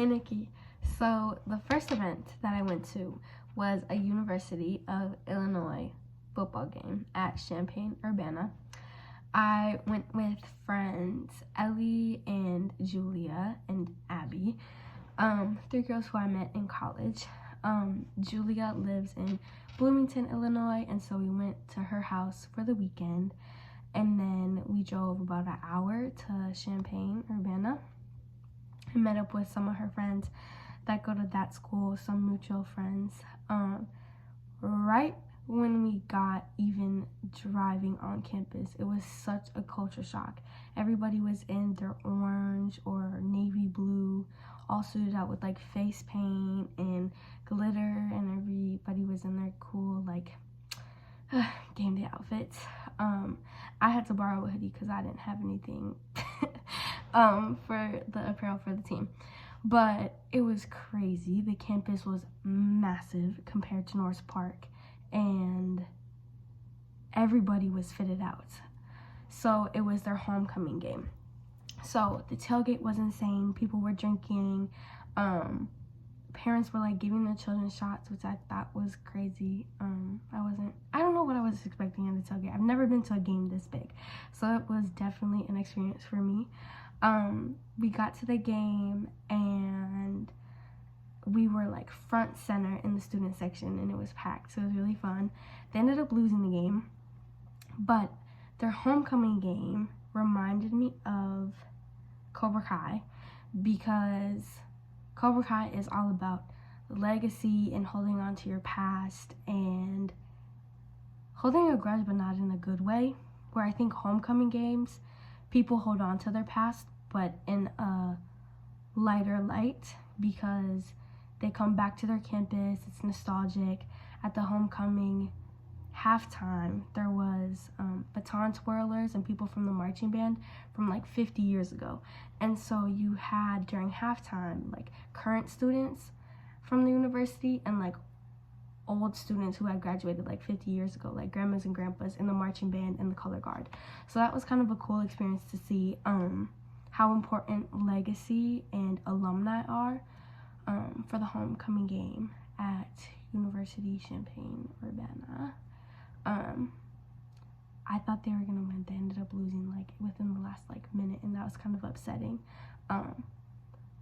Hey Nikki. So the first event that I went to was a University of Illinois football game at Champaign-Urbana. I went with friends Ellie and Julia and Abby, three girls who I met in college. Julia lives in Bloomington, Illinois, and so we went to her house for the weekend, and then we drove about an hour to Champaign-Urbana. I met up with some of her friends that go to that school, some mutual friends. Right when we got even driving on campus, it was such a culture shock. Everybody was in their orange or navy blue, all suited out with like face paint and glitter, and everybody was in their cool like game day outfits. I had to borrow a hoodie because I didn't have anything for the apparel for the team. But it was crazy. The campus was massive compared to North Park, and everybody was fitted out. So it was their homecoming game. So the tailgate was insane. People were drinking. Parents were like giving their children shots, which I thought was crazy. I don't know what I was expecting at the tailgate. I've never been to a game this big, so it was definitely an experience for me. We got to the game and we were like front center in the student section, and it was packed, so it was really fun. They ended up losing the game, but their homecoming game reminded me of Cobra Kai, because Cobra Kai is all about legacy and holding on to your past and holding a grudge, but not in a good way. Where I think homecoming games, people hold on to their past, but in a lighter light, because they come back to their campus, it's nostalgic. At the homecoming halftime, there was baton twirlers and people from the marching band from like 50 years ago. And so you had during halftime like current students from the university and like old students who had graduated like 50 years ago, like grandmas and grandpas in the marching band and the color guard. So that was kind of a cool experience to see how important legacy and alumni are for the homecoming game at University Champaign-Urbana. I thought they were gonna win. They ended up losing like within the last like minute, and that was kind of upsetting.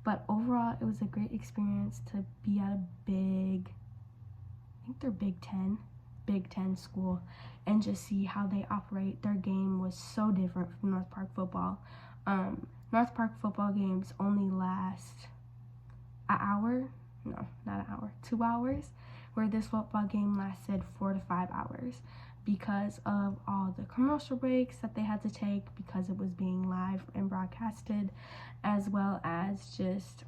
But overall, it was a great experience to be at a big, I think they're Big Ten school, and just see how they operate. Their game was so different from North Park football. North Park football games only last an hour. No, not an hour, 2 hours, where this football game lasted 4 to 5 hours because of all the commercial breaks that they had to take, because it was being live and broadcasted, as well as just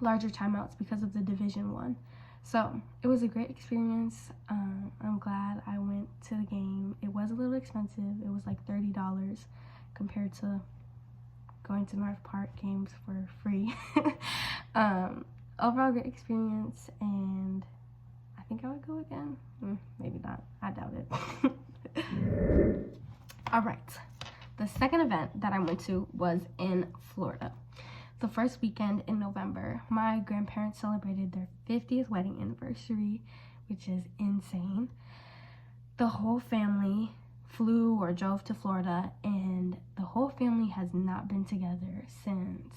larger timeouts because of the Division I. So it was a great experience. I'm glad I went to the game. It was a little expensive. It was like $30 compared to going to North Park games for free. Overall great experience, and I think I would go again. Maybe not. I doubt it. All right. The second event that I went to was in Florida. The first weekend in November, my grandparents celebrated their 50th wedding anniversary, which is insane. The whole family flew or drove to Florida, and the whole family has not been together since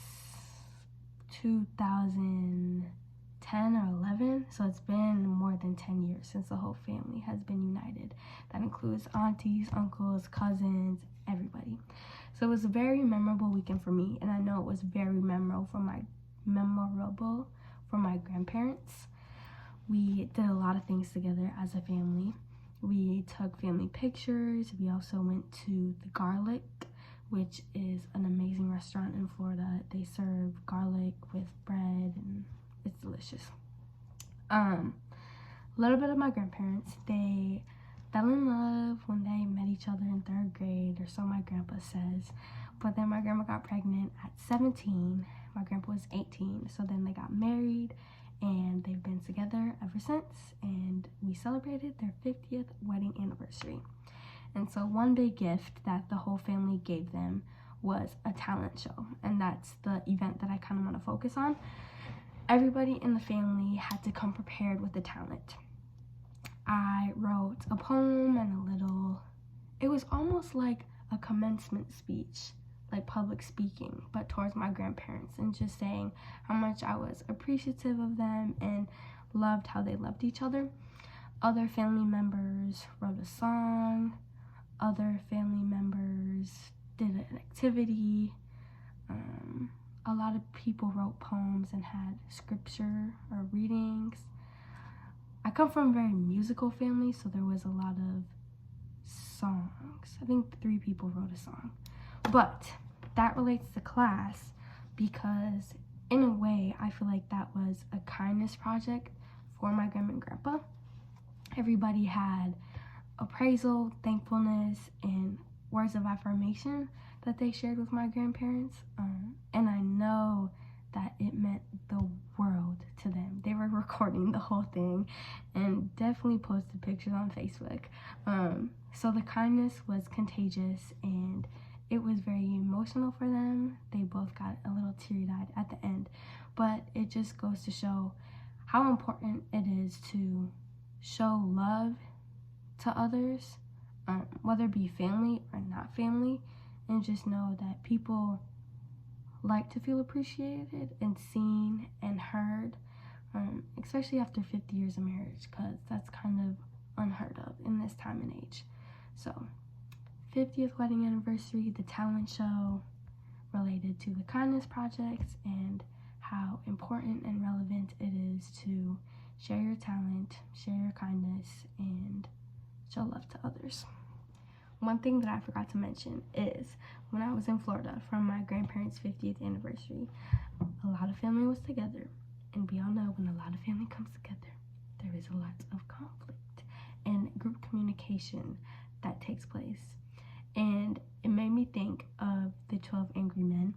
2010 or 11, so it's been more than 10 years since the whole family has been united. That includes aunties, uncles, cousins, everybody. So it was a very memorable weekend for me, and I know it was very memorable for my grandparents. We did a lot of things together as a family. We took family pictures. We also went to the Garlic, which is an amazing restaurant in Florida. They serve garlic with bread, and it's delicious. A little bit of my grandparents, they fell in love when they met each other in 3rd grade, or so my grandpa says. But then my grandma got pregnant at 17. My grandpa was 18. So then they got married, and they've been together ever since. And we celebrated their 50th wedding anniversary. And so one big gift that the whole family gave them was a talent show, and that's the event that I kind of want to focus on. Everybody in the family had to come prepared with a talent. I wrote a poem and a little, it was almost like a commencement speech, like public speaking, but towards my grandparents, and just saying how much I was appreciative of them and loved how they loved each other. Other family members wrote a song. Other family members did an activity. A lot of people wrote poems and had scripture or readings. I come from a very musical family, so there was a lot of songs. I think 3 people wrote a song. But that relates to class because, in a way, I feel like that was a kindness project for my grandma and grandpa. Everybody had appraisal, thankfulness, and words of affirmation that they shared with my grandparents. And I know that it meant the world to them. They were recording the whole thing and definitely posted pictures on Facebook. So the kindness was contagious, and it was very emotional for them. They both got a little teary-eyed at the end. But it just goes to show how important it is to show love to others, whether it be family or not family, and just know that people like to feel appreciated and seen and heard, especially after 50 years of marriage, because that's kind of unheard of in this time and age. So 50th wedding anniversary, the talent show related to the kindness projects, and how important and relevant it is to share your talent, share your kindness, and show love to others. One thing that I forgot to mention is when I was in Florida for my grandparents' 50th anniversary, a lot of family was together. And we all know when a lot of family comes together, there is a lot of conflict and group communication that takes place. And it made me think of the 12 Angry Men.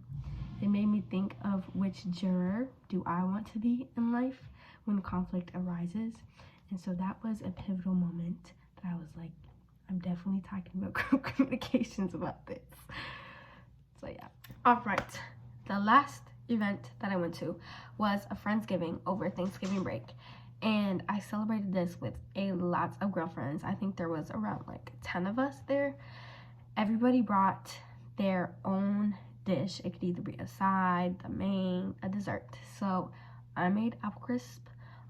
It made me think of which juror do I want to be in life when conflict arises. And so that was a pivotal moment that I was like, I'm definitely talking about group communications about this. So yeah. All right. The last event that I went to was a Friendsgiving over Thanksgiving break. And I celebrated this with a lot of girlfriends. I think there was around like 10 of us there. Everybody brought their own dish. It could either be a side, the main, a dessert. So I made apple crisp.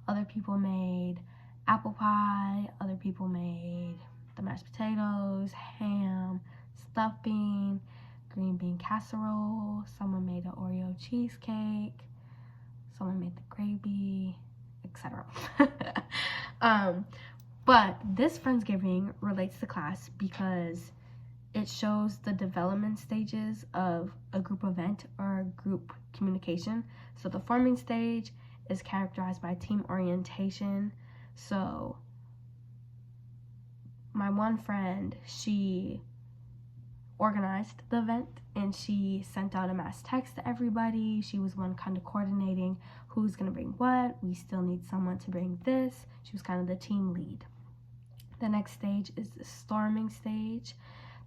Other people made apple pie. Other people made the mashed potatoes, ham, stuffing, green bean casserole. Someone made an Oreo cheesecake. Someone made the gravy, etc. But this Friendsgiving relates to class because it shows the development stages of a group event or group communication. So the forming stage is characterized by team orientation. So my one friend, she organized the event and she sent out a mass text to everybody. She was one kind of coordinating who's gonna bring what. We still need someone to bring this. She was kind of the team lead. The next stage is the storming stage.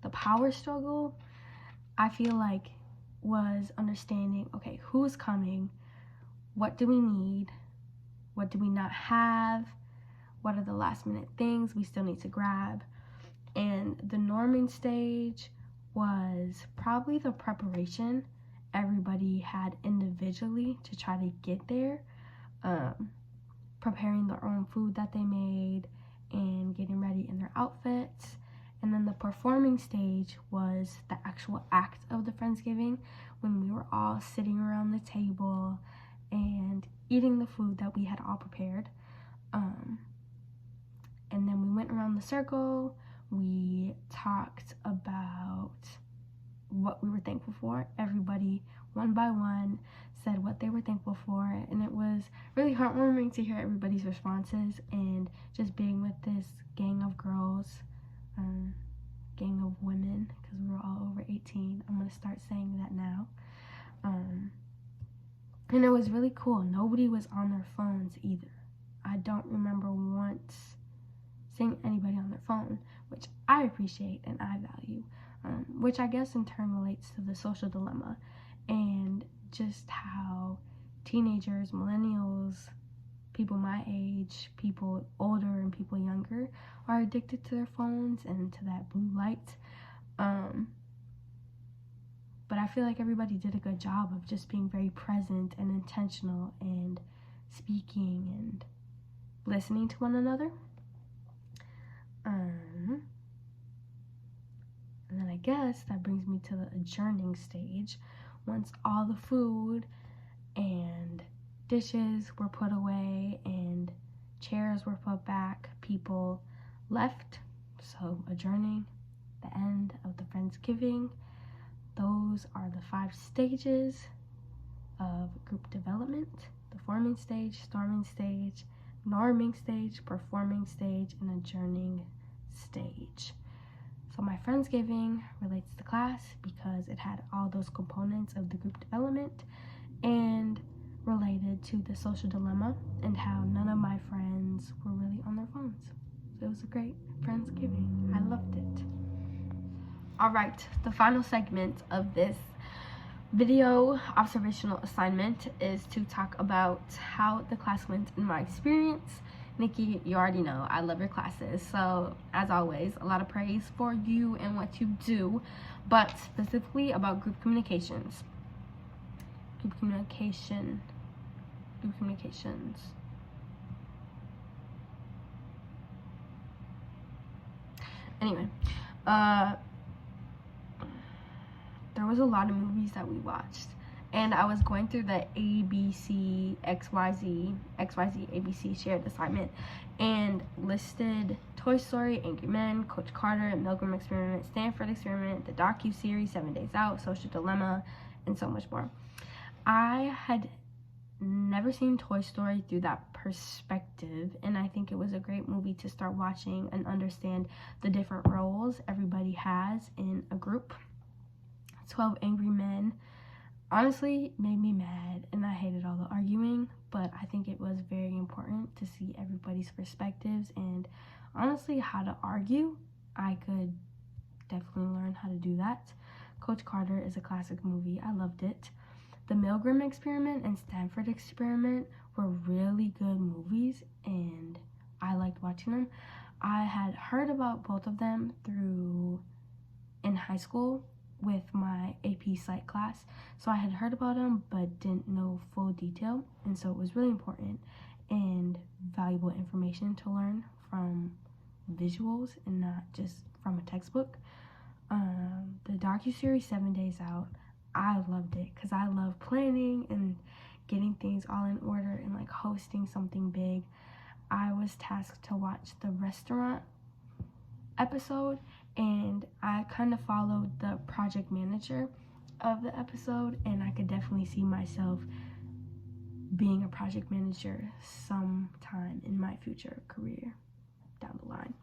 The power struggle, I feel like, was understanding, okay, who's coming? What do we need? What do we not have? What are the last minute things we still need to grab? And the norming stage was probably the preparation everybody had individually to try to get there, preparing their own food that they made and getting ready in their outfits. And then the performing stage was the actual act of the Friendsgiving, when we were all sitting around the table and eating the food that we had all prepared. And then we went around the circle. We talked about what we were thankful for. Everybody, one by one, said what they were thankful for. And it was really heartwarming to hear everybody's responses and just being with this gang of girls, gang of women, because we were all over 18. I'm going to start saying that now. And it was really cool. Nobody was on their phones either. I don't remember once seeing anybody on their phone, which I appreciate and I value. which I guess in turn relates to the social dilemma and just how teenagers, millennials, people my age, people older and people younger are addicted to their phones and to that blue light. But I feel like everybody did a good job of just being very present and intentional and speaking and listening to one another. And then I guess that brings me to the adjourning stage. Once all the food and dishes were put away and chairs were put back, people left. So adjourning, the end of the Friendsgiving. Those are the 5 stages of group development: the forming stage, storming stage, norming stage, performing stage, and adjourning stage. So my Friendsgiving relates to class because it had all those components of the group development and related to the social dilemma and how none of my friends were really on their phones. So it was a great Friendsgiving. I loved it. All right, the final segment of this video observational assignment is to talk about how the class went in my experience. Nikki, you already know I love your classes, so as always, a lot of praise for you and what you do, but specifically about group communications. Group communications. Anyway, there was a lot of movies that we watched, and I was going through the ABC XYZ ABC shared assignment and listed Toy Story, Angry Men, Coach Carter, Milgram Experiment, Stanford Experiment, the docu-series 7 Days Out, Social Dilemma, and so much more. I had never seen Toy Story through that perspective, and I think it was a great movie to start watching and understand the different roles everybody has in a group. 12 Angry Men honestly made me mad, and I hated all the arguing, but I think it was very important to see everybody's perspectives and honestly how to argue. I could definitely learn how to do that. Coach Carter is a classic movie. I loved it. The Milgram Experiment and Stanford Experiment were really good movies, and I liked watching them. I had heard about both of them in high school with my AP Psych class, so I had heard about them but didn't know full detail, and so it was really important and valuable information to learn from visuals and not just from a textbook. The docuseries 7 Days Out, I loved it because I love planning and getting things all in order and like hosting something big. I was tasked to watch the restaurant episode, and I kind of followed the project manager of the episode, and I could definitely see myself being a project manager sometime in my future career down the line.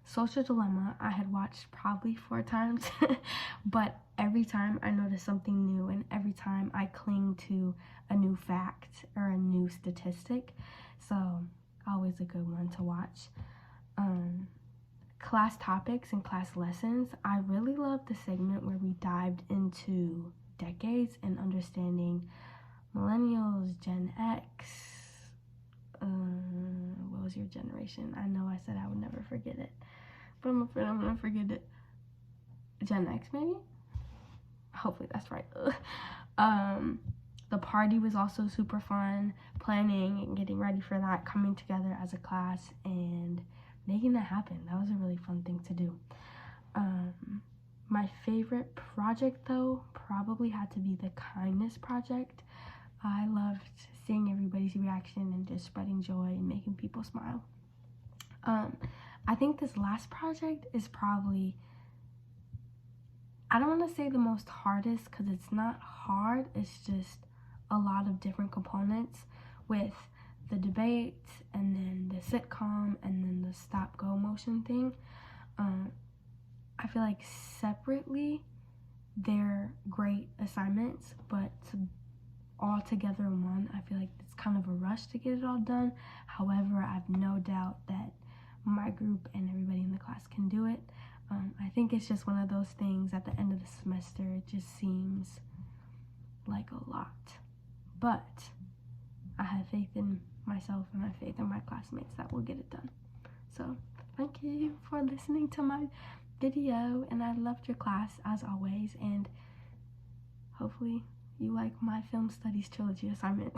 Social Dilemma, I had watched probably 4 times, but every time I noticed something new, and every time I cling to a new fact or a new statistic, so always a good one to watch. Class topics and class lessons, I really loved the segment where we dived into decades and understanding millennials, Gen X. What was your generation? I know I said I would never forget it, but I'm afraid I'm gonna forget it. Gen X, maybe? Hopefully that's right. The party was also super fun, planning and getting ready for that, coming together as a class and making that happen. That was a really fun thing to do. My favorite project, though, probably had to be the kindness project. I loved seeing everybody's reaction and just spreading joy and making people smile. I think this last project is probably, I don't want to say the most hardest because it's not hard, it's just a lot of different components with the debate and then the sitcom and then the stop-go motion thing. I feel like separately they're great assignments, but all together in one, I feel like it's kind of a rush to get it all done. However, I have no doubt that my group and everybody in the class can do it. I think it's just one of those things at the end of the semester, it just seems like a lot. But I have faith in myself and I have faith in my classmates that will get it done. So thank you for listening to my video, and I loved your class as always, and hopefully you like my film studies trilogy assignment.